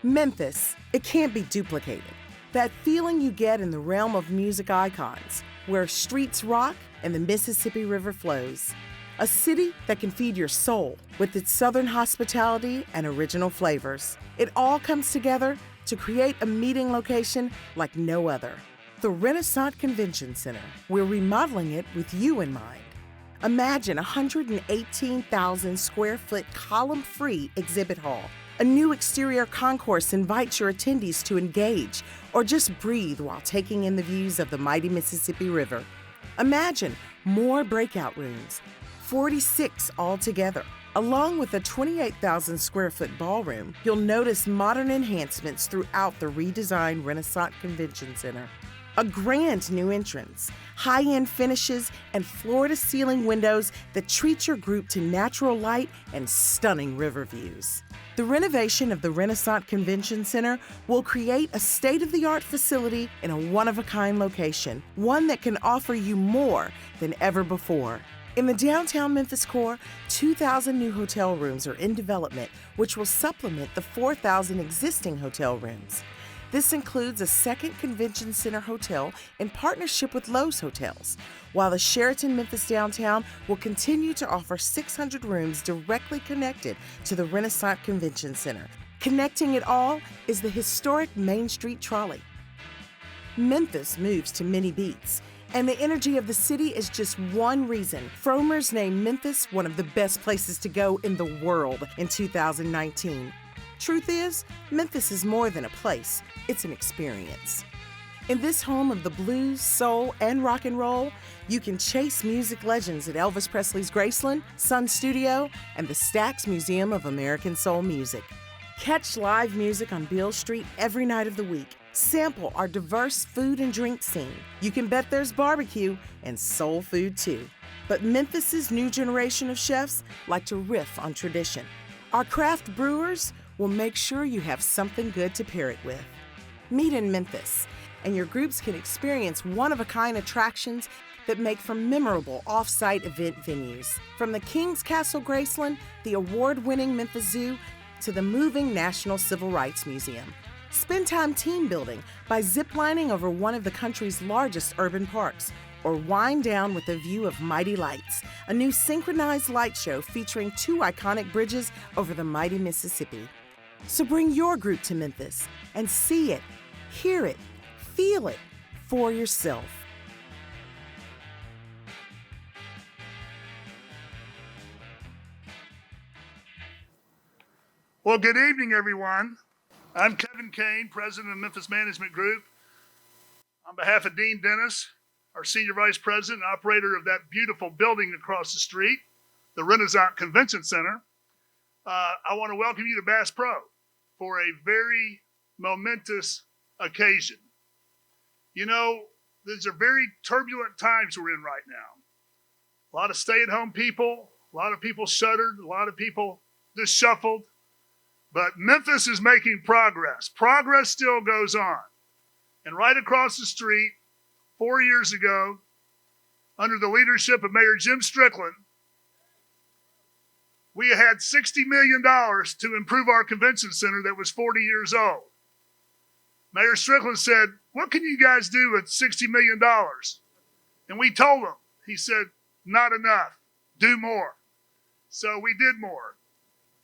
Memphis, it can't be duplicated. That feeling you get in the realm of music icons, where streets rock and the Mississippi River flows. A city that can feed your soul with its southern hospitality and original flavors. It all comes together to create a meeting location like no other. The Renasant Convention Center. We're remodeling it with you in mind. Imagine a 118,000 square foot column-free exhibit hall. A new exterior concourse invites your attendees to engage or just breathe while taking in the views of the mighty Mississippi River. Imagine more breakout rooms, 46 altogether. Along with a 28,000 square foot ballroom, you'll notice modern enhancements throughout the redesigned Renasant Convention Center. A grand new entrance, high-end finishes, and floor-to-ceiling windows that treat your group to natural light and stunning river views. The renovation of the Renasant Convention Center will create a state-of-the-art facility in a one-of-a-kind location, one that can offer you more than ever before. In the downtown Memphis core, 2,000 new hotel rooms are in development, which will supplement the 4,000 existing hotel rooms. This includes a second convention center hotel in partnership with Lowe's Hotels, while the Sheraton Memphis Downtown will continue to offer 600 rooms directly connected to the Renasant Convention Center. Connecting it all is the historic Main Street Trolley. Memphis moves to many beats, and the energy of the city is just one reason Frommer's named Memphis one of the best places to go in the world in 2019. Truth is, Memphis is more than a place, it's an experience. In this home of the blues, soul, and rock and roll, you can chase music legends at Elvis Presley's Graceland, Sun Studio, and the Stax Museum of American Soul Music. Catch live music on Beale Street every night of the week. Sample our diverse food and drink scene. You can bet there's barbecue and soul food too. But Memphis's new generation of chefs like to riff on tradition. Our craft brewers will make sure you have something good to pair it with. Meet in Memphis, and your groups can experience one-of-a-kind attractions that make for memorable off-site event venues. From the King's Castle Graceland, the award-winning Memphis Zoo, to the moving National Civil Rights Museum. Spend time team building by ziplining over one of the country's largest urban parks, or wind down with a view of Mighty Lights, a new synchronized light show featuring 2 iconic bridges over the mighty Mississippi. So bring your group to Memphis and see it, hear it, feel it for yourself. Well, good evening, everyone. I'm Kevin Kane, president of Memphis Management Group. On behalf of Dean Dennis, our senior vice president and operator of that beautiful building across the street, the Renasant Convention Center, I want to welcome you to Bass Pro for a very momentous occasion. You know, these are very turbulent times we're in right now. A lot of stay-at-home people, a lot of people shuttered, a lot of people just shuffled. But Memphis is making progress. Progress still goes on. And right across the street, 4 years ago, under the leadership of Mayor Jim Strickland, we had $60 million to improve our convention center that was 40 years old. Mayor Strickland said, "What can you guys do with $60 million? And we told him, he said, "Not enough, do more." So we did more.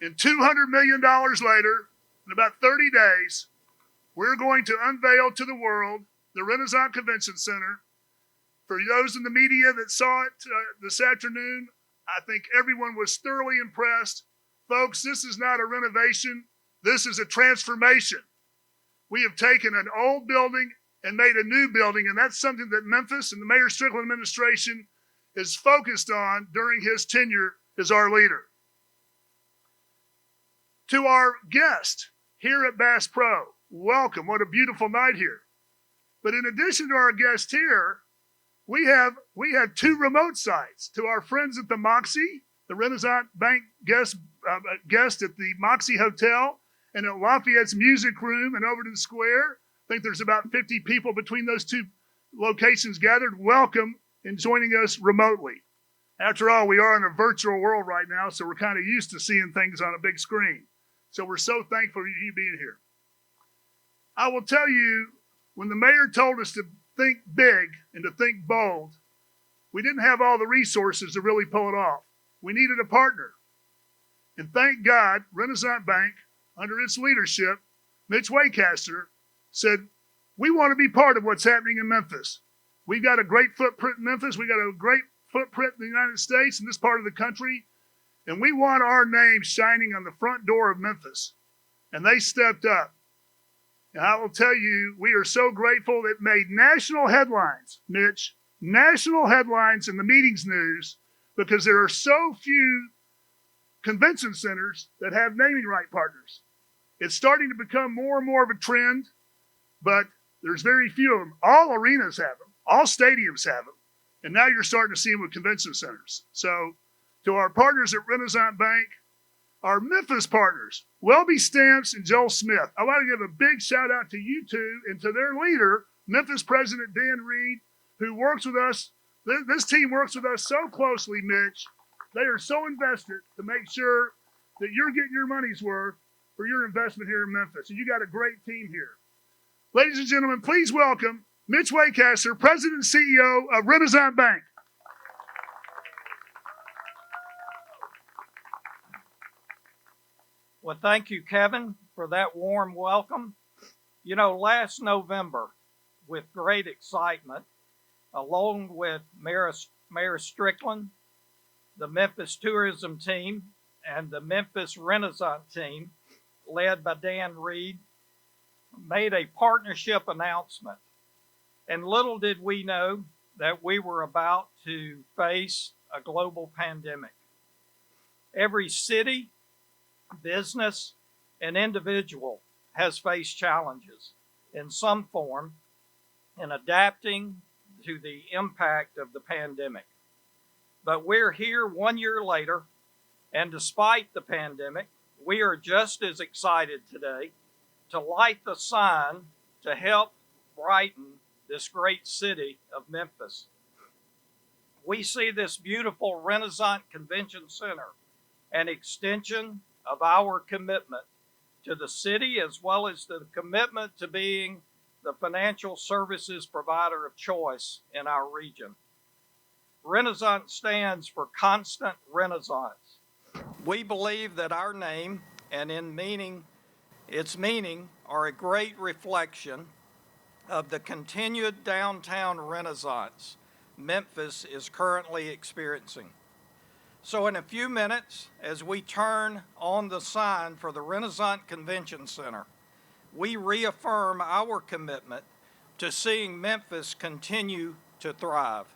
And $200 million later, in about 30 days, we're going to unveil to the world the Renasant Convention Center. For those in the media that saw it this afternoon, I think everyone was thoroughly impressed. Folks, this is not a renovation. This is a transformation. We have taken an old building and made a new building, and that's something that Memphis and the Mayor Strickland administration is focused on during his tenure as our leader. To our guest here at Bass Pro, welcome. What a beautiful night here. But in addition to our guest here, we have 2 remote sites. To our friends at the Moxie, the Renasant Bank guest at the Moxie Hotel, and at Lafayette's Music Room in Overton Square. I think there's about 50 people between those 2 locations gathered. Welcome and joining us remotely. After all, we are in a virtual world right now, so we're kind of used to seeing things on a big screen. So we're so thankful for you being here. I will tell you, when the mayor told us to think big and to think bold, we didn't have all the resources to really pull it off. We needed a partner. And thank God, Renasant Bank, under its leadership, Mitch Waycaster, said, we want to be part of what's happening in Memphis. We've got a great footprint in Memphis. We've got a great footprint in the United States, in this part of the country. And we want our name shining on the front door of Memphis. And they stepped up. And I will tell you, we are so grateful it made national headlines, Mitch, national headlines in the meetings news, because there are so few convention centers that have naming right partners. It's starting to become more and more of a trend, but there's very few of them. All arenas have them. All stadiums have them. And now you're starting to see them with convention centers. So to our partners at Renasant Bank, our Memphis partners, Welby Stamps and Joel Smith, I want to give a big shout out to you two and to their leader, Memphis President Dan Reed, who works with us. This team works with us so closely, Mitch. They are so invested to make sure that you're getting your money's worth for your investment here in Memphis. And you got a great team here. Ladies and gentlemen, please welcome Mitch Waycaster, President and CEO of Renasant Bank. Well, thank you, Kevin, for that warm welcome. You know, last November, with great excitement, along with Mayor Strickland, the Memphis tourism team, and the Memphis Renasant team, led by Dan Reed, made a partnership announcement. And little did we know that we were about to face a global pandemic. Every city, business, and individual has faced challenges in some form in adapting to the impact of the pandemic. But we're here 1 year later, and despite the pandemic, we are just as excited today to light the sign to help brighten this great city of Memphis. We see this beautiful Renasant Convention Center an extension of our commitment to the city, as well as the commitment to being the financial services provider of choice in our region. Renasant stands for constant renaissance. We believe that our name and its meaning are a great reflection of the continued downtown renaissance Memphis is currently experiencing. So in a few minutes, as we turn on the sign for the Renasant Convention Center, we reaffirm our commitment to seeing Memphis continue to thrive.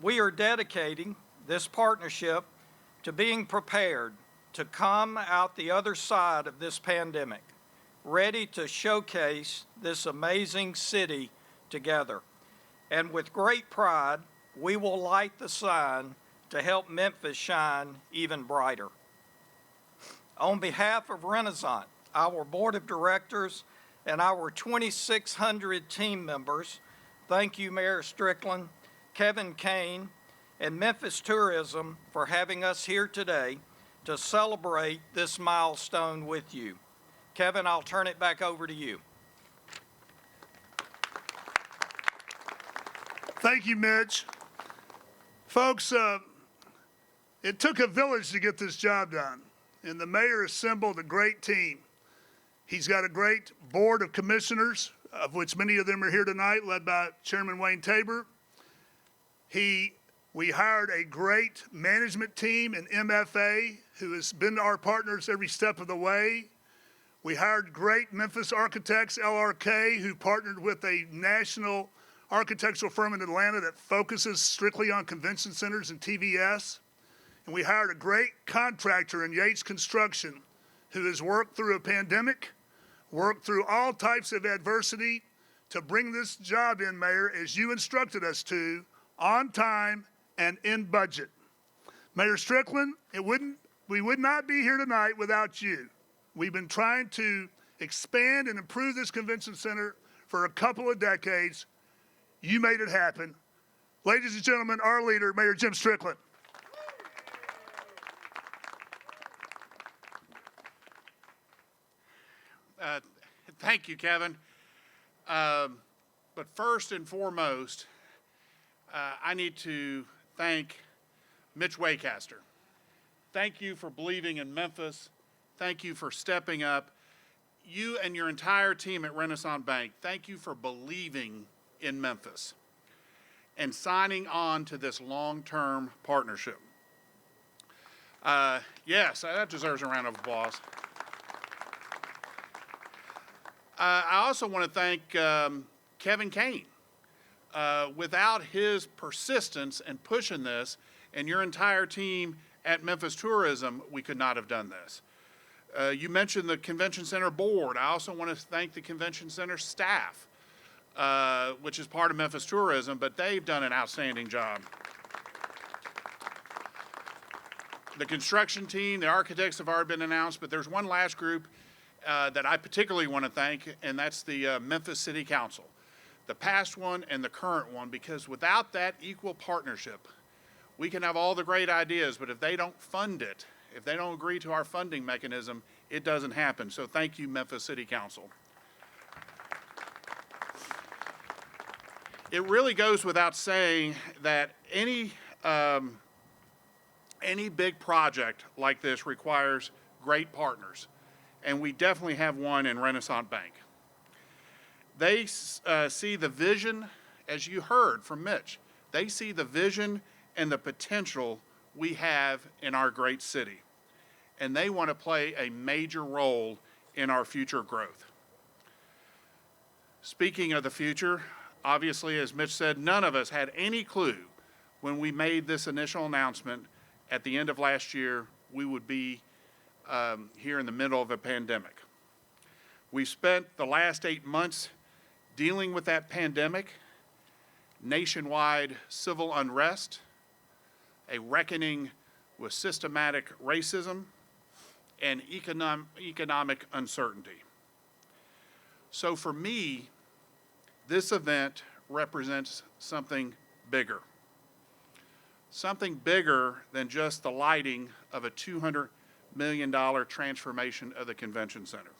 We are dedicating this partnership to being prepared to come out the other side of this pandemic, ready to showcase this amazing city together. And with great pride, we will light the sign to help Memphis shine even brighter. On behalf of Renasant, our board of directors, and our 2,600 team members, thank you, Mayor Strickland, Kevin Kane, and Memphis Tourism for having us here today to celebrate this milestone with you. Kevin, I'll turn it back over to you. Thank you, Mitch. Folks, it took a village to get this job done, and the mayor assembled a great team. He's got a great board of commissioners, of which many of them are here tonight, led by Chairman Wayne Tabor. We hired a great management team in MFA who has been our partners every step of the way. We hired great Memphis architects, LRK, who partnered with a national architectural firm in Atlanta that focuses strictly on convention centers and TVS. And we hired a great contractor in Yates Construction who has worked through a pandemic, worked through all types of adversity to bring this job in, Mayor, as you instructed us to, on time and in budget. Mayor Strickland, we would not be here tonight without you. We've been trying to expand and improve this convention center for a couple of decades. You made it happen. Ladies and gentlemen, our leader, Mayor Jim Strickland. Thank you, Kevin. But first and foremost, I need to thank Mitch Waycaster. Thank you for believing in Memphis. Thank you for stepping up. You and your entire team at Renasant Bank, thank you for believing in Memphis and signing on to this long-term partnership. Yes, that deserves a round of applause. I also want to thank Kevin Kane. Without his persistence and pushing this and your entire team at Memphis Tourism, we could not have done this. You mentioned the Convention Center board. I also want to thank the Convention Center staff, which is part of Memphis Tourism, but they've done an outstanding job. The construction team, the architects have already been announced, but there's one last group that I particularly want to thank, and that's the Memphis City Council, the past one and the current one, because without that equal partnership, we can have all the great ideas, but if they don't fund it, if they don't agree to our funding mechanism, it doesn't happen. So thank you, Memphis City Council. It really goes without saying that any big project like this requires great partners, and we definitely have one in Renasant Bank. They see the vision, as you heard from Mitch, they see the vision and the potential we have in our great city, and they want to play a major role in our future growth. Speaking of the future, obviously, as Mitch said, none of us had any clue when we made this initial announcement at the end of last year we would be here in the middle of a pandemic. We spent the last 8 months dealing with that pandemic, nationwide civil unrest, a reckoning with systematic racism, and economic uncertainty. So for me, this event represents something bigger than just the lighting of a $200 million transformation of the Convention Center.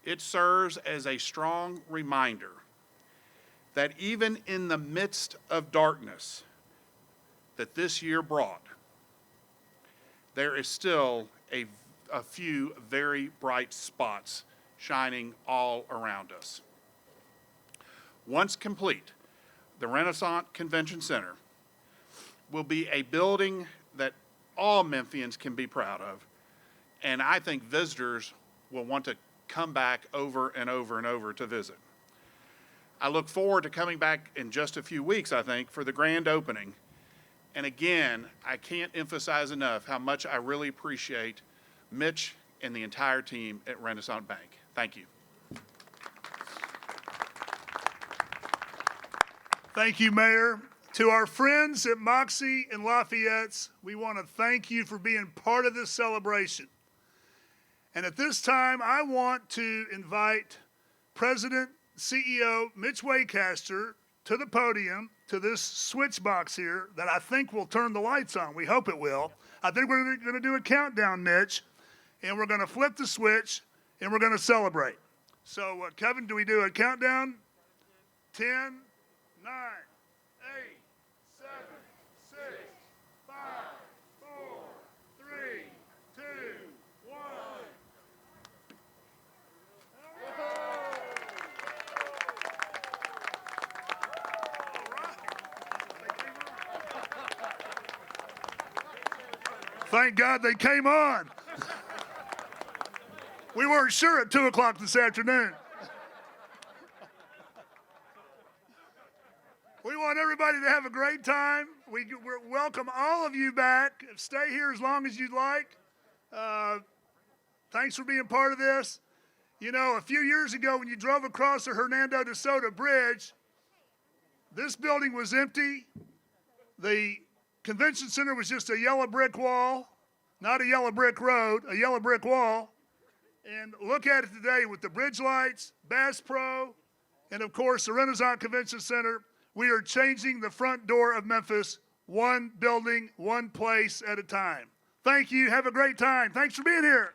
It serves as a strong reminder that even in the midst of darkness that this year brought, there is still a few very bright spots shining all around us. Once complete, the Renasant Convention Center will be a building that all Memphians can be proud of, and I think visitors will want to come back over and over and over to visit. I look forward to coming back in just a few weeks, I think, for the grand opening. And again, I can't emphasize enough how much I really appreciate Mitch and the entire team at Renasant Bank. Thank you. Thank you, Mayor. To our friends at Moxie and Lafayette's, we want to thank you for being part of this celebration. And at this time, I want to invite President, CEO Mitch Waycaster to the podium, to this switch box here that I think will turn the lights on. We hope it will. I think we're going to do a countdown, Mitch, and we're going to flip the switch, and we're going to celebrate. So, Kevin, do we do a countdown? 10, 9, 8, 7, 6, 5, 4, 3, 2, 1. Thank God they came on. We weren't sure at 2 o'clock this afternoon. We want everybody to have a great time. We welcome all of you back. Stay here as long as you'd like. Thanks for being part of this. You know, a few years ago when you drove across the Hernando de Soto Bridge, this building was empty. The Convention Center was just a yellow brick wall, not a yellow brick road, a yellow brick wall. And look at it today with the bridge lights, Bass Pro, and of course the Renasant Convention Center. We are changing the front door of Memphis, one building, one place at a time. Thank you. Have a great time. Thanks for being here.